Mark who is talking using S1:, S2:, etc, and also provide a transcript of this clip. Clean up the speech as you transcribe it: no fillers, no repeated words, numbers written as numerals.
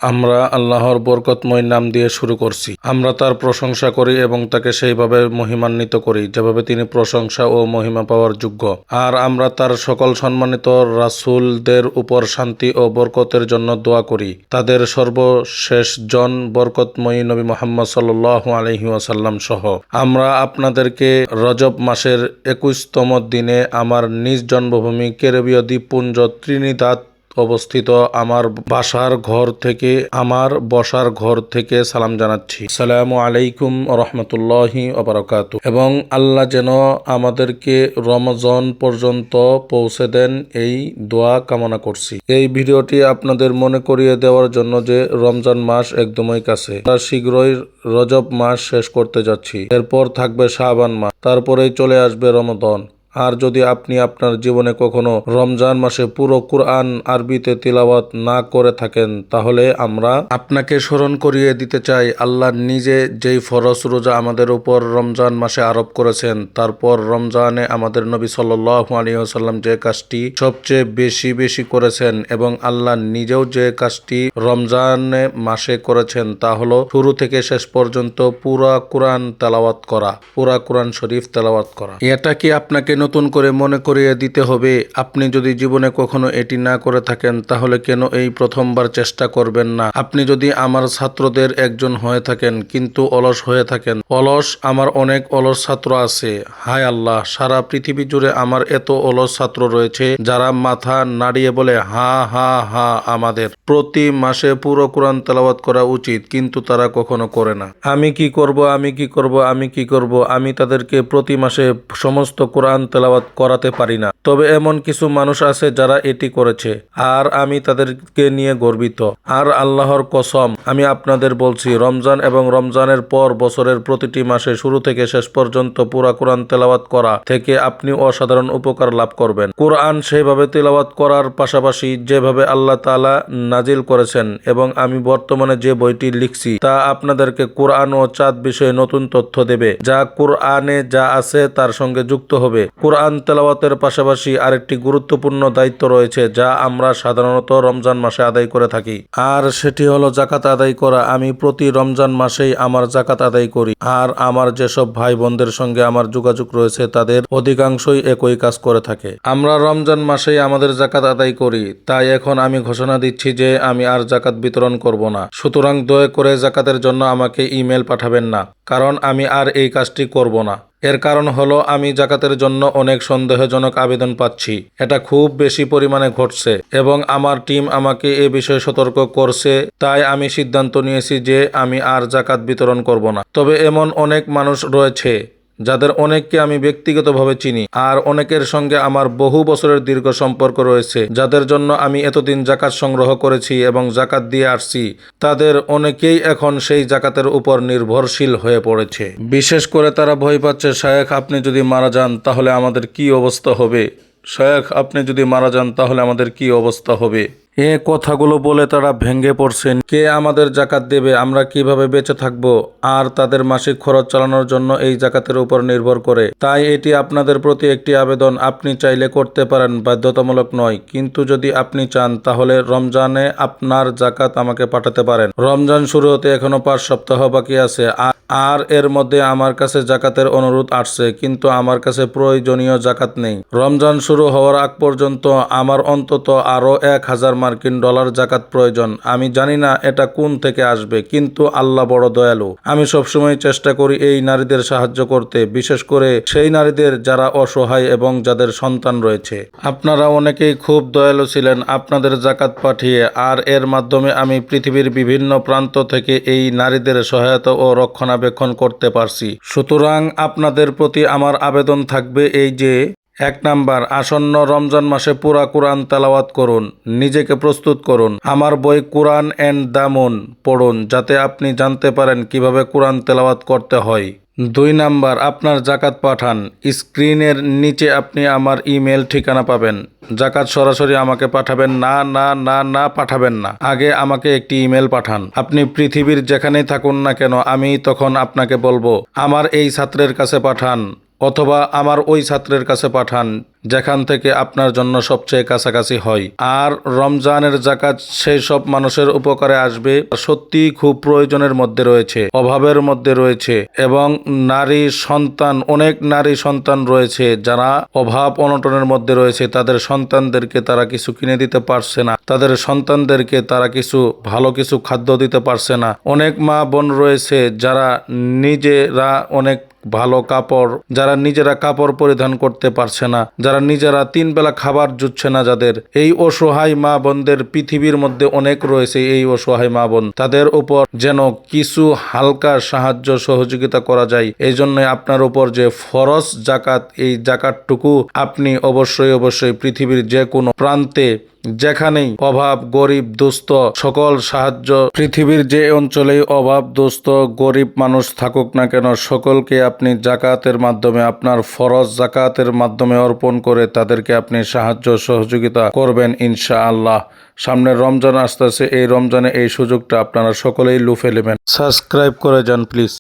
S1: আমরা আল্লাহর বরকতময় নাম দিয়ে শুরু করছি। আমরা তার প্রশংসা করি এবং তাকে সেইভাবে মহিমান্বিত করি যেভাবে তিনি প্রশংসা ও মহিমা পাওয়ার যোগ্য। আর আমরা তার সকল সম্মানিত রাসূলদের উপর শান্তি ও বরকতের জন্য দোয়া করি। তাদের সর্বশেষ জন বরকতময়ী নবী মুহাম্মদ সাল্লাল্লাহু আলাইহি ওয়াসাল্লাম সহ। আমরা আপনাদেরকে রজব মাসের 21তম দিনে আমার নিজ জন্মভূমি ক্যারিবীয় দ্বীপপুঞ্জ ত্রিনিদাদ অবস্থিত আমার বসার ঘর থেকে সালাম জানাচ্ছি। আসসালামু আলাইকুম রহমতুল্লাহি ওয়া বারাকাতুহু। এবং আল্লাহ যেন আমাদেরকে রমজান পর্যন্ত পৌঁছে দেন এই দোয়া কামনা করছি। এই ভিডিওটি আপনাদের মনে করিয়ে দেওয়ার জন্য যে রমজান মাস একদমই কাছে। আমরা শীঘ্রই রজব মাস শেষ করতে যাচ্ছি। এরপর থাকবে শাবান মাস, তারপরেই চলে আসবে রমাদান। আর যদি আপনি আপনার জীবনে কখনো রমজান মাসে পুরো কুরআন আরবিতে তিলাওয়াত না করে থাকেন, তাহলে আমরা আপনাকে স্মরণ করিয়ে দিতে চাই আল্লাহ নিজে যেই ফরজ রোজা আমাদের উপর রমজান মাসে আরোপ করেছেন, তারপর রমজানে আমাদের নবী সাল্লাল্লাহু আলাইহি ওয়াসাল্লাম যে কাজটি সবচেয়ে বেশি করেছেন এবং আল্লাহ নিজেও যে কাজটি রমজানে মাসে করেছেন তা হলো শুরু থেকে শেষ পর্যন্ত পুরা কুরআন তেলাওয়াত করা, পুরা কুরআন শরীফ তেলাওয়াত করা। এটা কি আপনাকে নতুন করে মনে করিয়ে দিতে হবে? আপনি যদি জীবনে কখনো এটি না করে থাকেন, তাহলে কেন এই প্রথমবার চেষ্টা করবেন না? আপনি যদি আমার ছাত্রদের একজন হয়ে থাকেন কিন্তু অলস হয়ে থাকেন, আমার অনেক অলস ছাত্র আছে। হায় আল্লাহ, সারা পৃথিবী জুড়ে আমার এত অলস ছাত্র রয়েছে যারা মাথা নাড়িয়ে বলে হা হা হা, আমাদের প্রতি মাসে পুরো কোরআন তেলাওয়াত করা উচিত, কিন্তু তারা কখনো করে না। আমি কি করব, আমি তাদেরকে প্রতি মাসে সমস্ত কোরআন তেলাওয়াত করাতে পারি না। তবে এমন কিছু মানুষ আছে যারা এটি করেছে, আর আমি তাদেরকে নিয়ে গর্বিত। আর আল্লাহর কসম, আমি আপনাদের বলছি, রমজান এবং রমজানের পর বছরের প্রতিটি মাসে শুরু থেকে শেষ পর্যন্ত পুরা কোরআন তেলাওয়াত করা থেকে আপনি অসাধারণ উপকার লাভ করবেন। কোরআন সেভাবে তেলাওয়াত করার পাশাপাশি যেভাবে আল্লাহ তাআলা নাজিল করেছেন, এবং আমি বর্তমানে যে বইটি লিখছি তা আপনাদেরকে কোরআন ও চাঁদ বিষয়ে নতুন তথ্য দেবে, যা কোরআনে যা আছে তার সঙ্গে যুক্ত হবে। কোরআন তেলাওয়াতের পাশাপাশি আরেকটি গুরুত্বপূর্ণ দায়িত্ব রয়েছে যা আমরা সাধারণত রমজান মাসে আদায় করে থাকি, আর সেটি হলো যাকাত আদায় করা। আমি প্রতি রমজান মাসেই আমার যাকাত আদায় করি, আর আমার যেসব ভাই বোনদের সঙ্গে আমার যোগাযোগ রয়েছে তাদের অধিকাংশই একই কাজ করে থাকে। আমরা রমজান মাসেই আমাদের যাকাত আদায় করি, তাই এখন আমি ঘোষণা দিচ্ছি যে আমি আর যাকাত বিতরণ করব না। সুতরাং দয়া করে যাকাতের জন্য আমাকে ইমেল পাঠাবেন না, কারণ আমি আর এই কাজটি করব না। এর কারণ হলো আমি যাকাতের জন্য অনেক সন্দেহজনক আবেদন পাচ্ছি। এটা খুব বেশি পরিমাণে ঘটছে এবং আমার টিম আমাকে এ বিষয়ে সতর্ক করছে। তাই আমি সিদ্ধান্ত নিয়েছি যে আমি আর যাকাত বিতরণ করব না। তবে এমন অনেক মানুষ রয়েছে যাদের অনেককে আমি ব্যক্তিগতভাবে চিনি, আর অনেকের সঙ্গে আমার বহু বছরের দীর্ঘ সম্পর্ক রয়েছে, যাদের জন্য আমি এতদিন যাকাত সংগ্রহ করেছি এবং যাকাত দিয়ে আসছি। তাদের অনেকেই এখন সেই যাকাতের উপর নির্ভরশীল হয়ে পড়েছে। বিশেষ করে তারা ভয় পাচ্ছে, শায়েখ আপনি যদি মারা যান তাহলে আমাদের কি অবস্থা হবে? শায়েখ আপনি যদি মারা যান তাহলে আমাদের কি অবস্থা হবে? এ কথাগুলো বলে তারা ভেঙে পড়ছেন। কে আমাদের যাকাত দেবে? আমরা কিভাবে বেঁচে থাকব? আর তাদের মাসিক খরচ চালানোর জন্য এই যাকাতের উপর নির্ভর করে। তাই এটি আপনাদের প্রতি একটি আবেদন। আপনি চাইলে করতে পারেন, বাধ্যতামূলক নয়। কিন্তু যদি আপনি চান তাহলে রমজানে আপনার যাকাত আমাকে পাঠাতে পারেন। রমজান শুরু হতে এখনো 5 সপ্তাহ বাকি আছে, আর এর মধ্যে আমার কাছে যাকাতের অনুরোধ আসছে, কিন্তু আমার কাছে প্রয়োজনীয় যাকাত নেই। রমজান শুরু হওয়ার আগ পর্যন্ত আমার অন্তত আরো $1000 যাকাত প্রয়োজন। আমি জানি না এটা কোন থেকে আসবে, কিন্তু আল্লাহ বড় দয়ালু। আমি সবসময় চেষ্টা করি এই নারীদের সাহায্য করতে, বিশেষ করে সেই নারীদের যারা অসহায় এবং যাদের সন্তান রয়েছে। আপনারা অনেকেই খুব দয়ালু ছিলেন আপনাদের যাকাত পাঠিয়ে, আর এর মাধ্যমে আমি পৃথিবীর বিভিন্ন প্রান্ত থেকে এই নারীদের সহায়তা ও রক্ষণাবেক্ষণ করতে পারছি। সুতরাং আপনাদের প্রতি আমার আবেদন থাকবে এই যে, 1 নাম্বার, আসন্ন রমজান মাসে পুরা কোরআন তেলাওয়াত করুন, নিজেকে প্রস্তুত করুন। আমার বই কোরআন এন্ড দ্য মুন পড়ুন, যাতে আপনি জানতে পারেন কিভাবে কোরআন তেলাওয়াত করতে হয়। 2 নাম্বার, আপনার যাকাত পাঠান। স্ক্রিনের নিচে আপনি আমার ইমেল ঠিকানা পাবেন। যাকাত সরাসরি আমাকে পাঠাবেন না, পাঠাবেন না। আগে আমাকে একটি ইমেল পাঠান। আপনি পৃথিবীর যেখানেই থাকুন না কেন, আমি তখন আপনাকে বলবো আমার এই ছাত্রের কাছে পাঠান, অথবা আমার ওই ছাত্রের কাছে পাঠান যেখান থেকে আপনার জন্য সবচেয়ে কাছাকাছি হয়। আর রমজানের যাকাত সেই সব মানুষের উপকারে আসবে সত্যি খুব প্রয়োজনের মধ্যে রয়েছে, অভাবের মধ্যে রয়েছে, এবং নারী সন্তান, অনেক নারী সন্তান রয়েছে যারা অভাব অনটনের মধ্যে রয়েছে। তাদের সন্তানদেরকে তারা কিছু কিনে দিতে পারছে না, তাদের সন্তানদেরকে তারা কিছু ভালো কিছু খাদ্য দিতে পারছে না। অনেক মা বোন রয়েছে যারা নিজেরা অনেক ভালো কাপড়, যারা নিজেরা কাপড় পরিধান করতে পারছে না, যারা নিজেরা 3 বেলা খাবার জুটছে না, যাদের এই অসহায় মা বোনদের পৃথিবীর মধ্যে অনেক রয়েছে। এই অসহায় মা বোন, তাদের উপর যেন কিছু হালকা সাহায্য সহযোগিতা করা যায়। এই জন্য আপনার উপর যে ফরজ জাকাত, এই জাকাতটুকু আপনি অবশ্যই পৃথিবীর যে কোনো প্রান্তে, যেখানেই অভাব, গরিব, দুস্থ, সকল সাহায্য, পৃথিবীর যে অঞ্চলেই অভাব, দুস্থ, গরিব মানুষ থাকুক না কেন, সকলকে আপনি জাকাতের মাধ্যমে, আপনার ফরজ জাকাতের মাধ্যমে অর্পণ করে তাদেরকে আপনি সাহায্য সহযোগিতা করবেন ইনশাআল্লাহ। সামনের রমজান আসতেছে, এই রমজানে এই সুযোগটা আপনারা সকলেই লুফে নেবেন। সাবস্ক্রাইব করে যান প্লিজ।